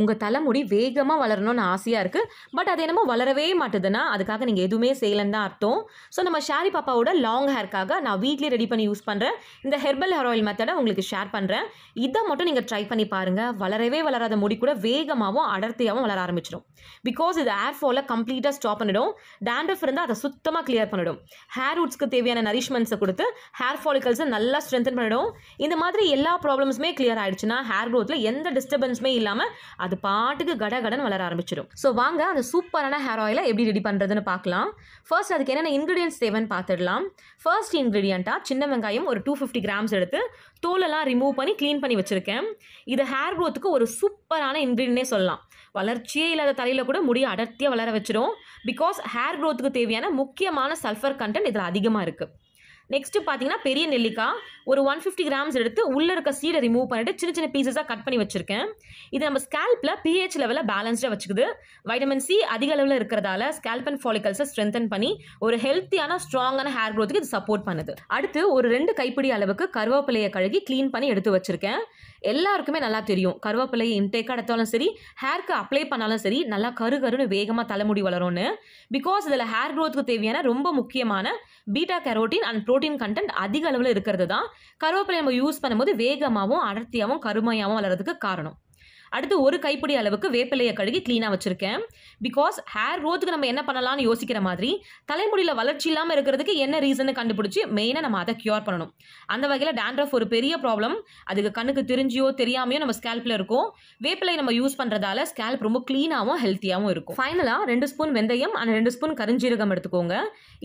உங்கள் தலைமுடி வேகமாக வளரணும்னு ஆசையாக இருக்குது, பட் அது என்னமோ வளரவே மாட்டுதுன்னா அதுக்காக நீங்கள் எதுவுமே செய்யலன்னு தான் அர்த்தம். ஸோ நம்ம ஷாரி பாப்பாவோட லாங் ஹேர்க்காக நான் வீட்லேயே ரெடி பண்ணி யூஸ் பண்ணுறேன் இந்த ஹெர்பல் ஹேர் ஆயில் மெத்தடை உங்களுக்கு ஷேர் பண்ணுறேன். இதை மட்டும் நீங்கள் ட்ரை பண்ணி பாருங்கள். வளரவே வளராத முடி கூட வேகமாகவும் அடர்த்தியாகவும் வளர ஆரம்பிச்சிடும். பிகாஸ் இது ஹேர் ஃபாலை கம்ப்ளீட்டாக ஸ்டாப் பண்ணிடும். டேண்ட்ரஃப் இருந்தால் அதை சுத்தமாக கிளியர் பண்ணிடும். ஹேர் ரூட்ஸ்க்கு தேவையான நரிஷ்மெண்ட்ஸை கொடுத்து ஹேர் ஃபாலிகல்ஸை நல்லா ஸ்ட்ரென்தன் பண்ணிடும். இந்த மாதிரி எல்லா ப்ராப்ளம்ஸுமே கிளியர் ஆயிடுச்சுன்னா ஹேர் க்ரோத்தில் எந்த டிஸ்டர்பன்ஸுமே இல்லாமல் அது பாட்டுக்கு கடகடன் வளர ஆரம்பிச்சிடும். ஸோ வாங்க அந்த சூப்பரான ஹேர் ஆயிலை எப்படி ரெடி பண்ணுறதுன்னு பார்க்கலாம். ஃபர்ஸ்ட் அதுக்கு என்னென்ன இன்க்ரீடியன்ஸ் தேவைன்னு பார்த்துடலாம். ஃபர்ஸ்ட் இன்க்ரீடியண்ட்டாக சின்ன வெங்காயம் ஒரு 250 கிராம்ஸ் எடுத்து தோலெல்லாம் ரிமூவ் பண்ணி க்ளீன் பண்ணி வச்சுருக்கேன். இது ஹேர் க்ரோத்துக்கு ஒரு சூப்பரான இன்க்ரீடியன்ட்னே சொல்லலாம். வளர்ச்சியே இல்லாத தலையில் கூட முடி அடர்த்தியாக வளர வச்சிடும். பிகாஸ் ஹேர் க்ரோத்துக்கு தேவையான முக்கியமான சல்ஃபர் கண்டென்ட் இதில் அதிகமாக இருக்குது. நெக்ஸ்ட்டு பார்த்தீங்கன்னா பெரிய நெல்லிக்காய் ஒரு 150 கிராம்ஸ் எடுத்து உள்ளே இருக்க சீடை ரிமூவ் பண்ணிட்டு சின்ன சின்ன பீசஸாக கட் பண்ணி வச்சுருக்கேன். இது நம்ம ஸ்கேல்பில் பிஹெச் லெவலில் பேலன்ஸ்டாக வச்சுக்குது. வைட்டமின் சி அதிக அளவில் இருக்கிறதால ஸ்கேல்ப் அண்ட் ஃபாலிகல்ஸை ஸ்ட்ரென்தன் பண்ணி ஒரு ஹெல்த்தியான ஸ்ட்ராங்கான ஹேர் க்ரோத்துக்கு இது சப்போர்ட் பண்ணுது. அடுத்து ஒரு 2 கைப்பிடி அளவுக்கு கருவேப்பிலையை கழுகி க்ளீன் பண்ணி எடுத்து வச்சுருக்கேன். எல்லாருக்குமே நல்லா தெரியும் கருவேப்பிலையை இன்டேக்காக எடுத்தாலும் சரி ஹேருக்கு அப்ளை பண்ணாலும் சரி நல்லா கருன்னு வேகமாக தலைமுடி வளரும்னு. பிகாஸ் இதில் ஹேர் க்ரோத்துக்கு தேவையான ரொம்ப முக்கியமான beta carotene and protein content அதிக அளவில் இருக்கிறது தான் கருவேப்பிலை நம்ம யூஸ் பண்ணும்போது வேகமாகவும் அடர்த்தியாகவும் கருமையாகவும் வளர்கிறதுக்கு காரணம். அடுத்து ஒரு கைப்பிடி அளவுக்கு வேப்பிலையை கழுகி க்ளீனாக வச்சுருக்கேன். பிகாஸ் ஹேர் க்ரோத்துக்கு நம்ம என்ன பண்ணலாம்னு யோசிக்கிற மாதிரி தலைமுடியில் வளர்ச்சி இல்லாமல் இருக்கிறதுக்கு என்ன ரீசன்னு கண்டுபிடிச்சி மெயினாக நம்ம அதை க்யூர் பண்ணணும். அந்த வகையில் டேண்ட்ரஃப் ஒரு பெரிய ப்ராப்ளம். அதுக்கு கண்ணுக்கு தெரிஞ்சியோ தெரியாமையோ நம்ம ஸ்கேல்பில் இருக்கும். வேப்பிலை நம்ம யூஸ் பண்ணுறதால ஸ்கேல்ப் ரொம்ப க்ளீனாகவும் ஹெல்த்தியாகவும் இருக்கும். ஃபைனலாக 2 ஸ்பூன் வெந்தயம் அண்ட் 2 ஸ்பூன் கருஞ்சீரகம் எடுத்துக்கோங்க.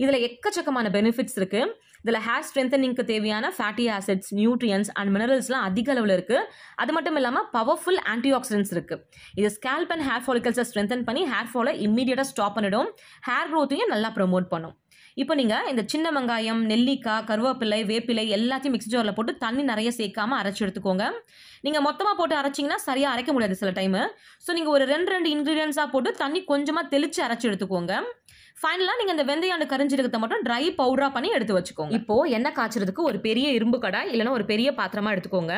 இதில் எக்கச்சக்கமான பெனிஃபிட்ஸ் இருக்குது. இதில் ஹேர் ஸ்ட்ரென்தனிங்க்கு தேவையான ஃபேட்டி ஆசிட்ஸ், நியூட்ரியன்ஸ் அண்ட் மினரல்ஸ்லாம் அதிக அளவில் இருக்குது. அது மட்டும் இல்லாமல் பவர்ஃபுல் ஆன்டி ஆக்சிடென்ட்ஸ் இருக்குது. இது ஸ்கேல்ப் அண்ட் ஹேர் ஃபாலிகல்ஸை ஸ்ட்ரென்தன் பண்ணி ஹேர் ஃபாலை இம்மீடியட்டாக ஸ்டாப் பண்ணிடும். ஹேர் க்ரோத்தையும் நல்லா ப்ரமோட் பண்ணும். இப்போ நீங்கள் இந்த சின்ன வெங்காயம், நெல்லிக்காய், கருவேப்பிலை, வேப்பிலை எல்லாத்தையும் மிக்ஸி ஜாரில் போட்டு தண்ணி நிறைய சேர்க்காமல் அரைச்சி எடுத்துக்கோங்க. நீங்கள் மொத்தமாக போட்டு அரைச்சிங்கன்னா சரியாக அரைக்க முடியாது சில டைமு. ஸோ நீங்கள் ஒரு 2 இன்க்ரீடியன்ஸாக போட்டு தண்ணி கொஞ்சமாக தெளித்து அரைச்சி எடுத்துக்கோங்க. ஃபைனலாக நீங்கள் இந்த வெந்தயம் கரிஞ்சீரகத்தை மட்டும் ட்ரை பவுடராக பண்ணி எடுத்து வச்சுக்கோங்க. இப்போது எண்ணெய் காய்ச்சறதுக்கு ஒரு பெரிய இரும்பு கடாய் இல்லைனா ஒரு பெரிய பாத்திரமாக எடுத்துக்கோங்க.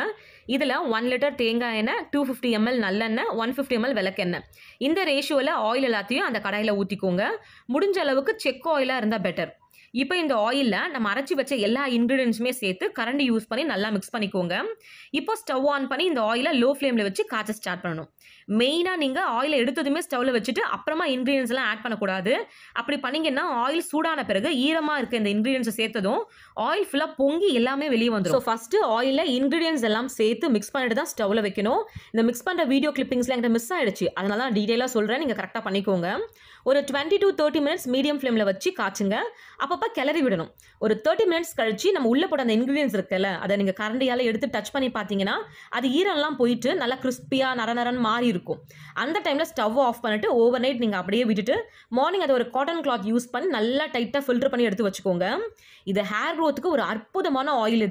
இதில் 1 லிட்டர் தேங்காய் எண்ணெய், 250 ml நல்லெண்ணெய், 150 ml விளக்கெண்ணெய், இந்த ரேஷியோவில் ஆயில் எல்லாத்தையும் அந்த கடாயில் ஊற்றிக்கோங்க. முடிஞ்ச அளவுக்கு செக் ஆயிலாக இருந்தால் பெட்டர். இப்போ இந்த ஆயிலில் நம்ம அரைச்சி வச்ச எல்லா இன்க்ரீடியன்ஸுமே சேர்த்து கரண்டி யூஸ் பண்ணி நல்லா மிக்ஸ் பண்ணிக்கோங்க. இப்போ ஸ்டவ் ஆன் பண்ணி இந்த ஆயிலை லோ ஃப்ளேமில் வச்சு காய்ச்ச ஸ்டார்ட் பண்ணணும். மெயினாக நீங்கள் ஆயிலை எடுத்ததுமே ஸ்டவ்வில் வச்சுட்டு அப்புறமா இன்க்ரீடியன்ஸ் எல்லாம் ஆட் பண்ணக்கூடாது. அப்படி பண்ணிங்கன்னா ஆயில் சூடான பிறகு ஈரமாக இருக்க இந்த இன்க்ரீடியன்ஸை சேர்த்ததும் ஆயில் ஃபுல்லாக பொங்கி எல்லாமே வெளியே வந்துடும். ஸோ ஃபஸ்ட்டு ஆயிலில் இன்க்ரீடியன்ஸ் எல்லாம் சேர்த்து மிக்ஸ் பண்ணிட்டு தான் ஸ்டவ்வில் வைக்கணும். இந்த மிக்ஸ் பண்ணுற வீடியோ கிளிப்பிங்ஸ்லாம் என்கிட்ட மிஸ் ஆகிடுச்சு, அதனால தான் டீட்டெயிலாக சொல்கிறேன். நீங்கள் கரெக்டாக பண்ணிக்கோங்க. ஒரு 20 to 30 மினிட்ஸ் மீடியம் ஃப்ளேமில் வச்சு காய்ச்சுங்க. அப்பப்போ கிளறி விடணும். ஒரு 30 மினிட்ஸ் கழிச்சு நம்ம உள்ளே போட்ட அந்த இன்க்ரீடியன்ஸ் இருக்குல்ல, அதை நீங்கள் கரண்டியால் எடுத்து டச் பண்ணி பார்த்தீங்கன்னா அது ஈரம்லாம் போயிட்டு நல்லா கிறிஸ்பியாக நரன்னு மாறி இருக்கும். அந்த டைமில் ஸ்டவ் ஆஃப் பண்ணிட்டு ஓவர் நைட் நீங்கள் அப்படியே விட்டுட்டு மார்னிங் அதை ஒரு காட்டன் கிளாத் யூஸ் பண்ணி நல்லா டைட்டாக ஃபில்டர் பண்ணி எடுத்து வச்சுக்கோங்க. இது ஹேர் க்ரோத்துக்கு ஒரு அற்புதமான ஆயில்.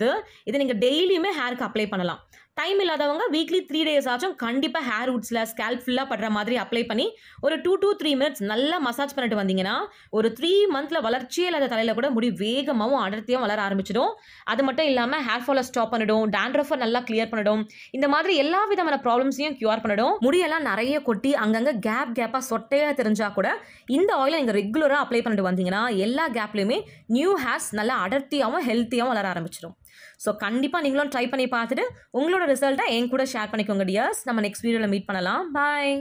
இதை நீங்கள் டெய்லியுமே ஹேருக்கு அப்ளை பண்ணலாம். டைம் இல்லாதவங்க வீக்லி 3 days ஆச்சும் கண்டிப்பாக ஹேர் ரூட்ஸில் ஸ்கேல்ப் ஃபுல்லாக படுற மாதிரி அப்ளை பண்ணி ஒரு 2 to 3 மினிட்ஸ் நல்லா மசாஜ் பண்ணிட்டு வந்தீங்கன்னா ஒரு 3 months வளர்ச்சியே இல்லாத தலையில் கூட முடி வேகமாகவும் அடர்த்தியாகவும் வளர ஆரம்பிச்சிடும். அது மட்டும் இல்லாமல் ஹேர் ஃபாலை ஸ்டாப் பண்ணிடும், டேண்ட்ரஃபை நல்லா கிளியர் பண்ணிடும். இந்த மாதிரி எல்லா விதமான ப்ராப்ளம்ஸையும் கியூர் பண்ணிடும். முடியெல்லாம் நிறைய கொட்டி அங்கங்கே கேப்பாக சொட்டையாக தெரிஞ்சால் கூட இந்த ஆயிலை நீங்கள் ரெகுலராக அப்ளை பண்ணிட்டு வந்தீங்கன்னா எல்லா கேப்லையுமே நியூ ஹேர்ஸ் நல்லா அடர்த்தியாகவும் ஹெல்த்தியாகவும் வளர ஆரம்பிச்சிடும். ஸோ கண்டிப்பாக நீங்களும் ட்ரை பண்ணி பார்த்துட்டு உங்களோட ரிசல்ட்டை என் கூட ஷேர் பண்ணிக்கோங்க டியர்ஸ். நம்ம நெக்ஸ்ட் வீடியோவில் மீட் பண்ணலாம். பாய்.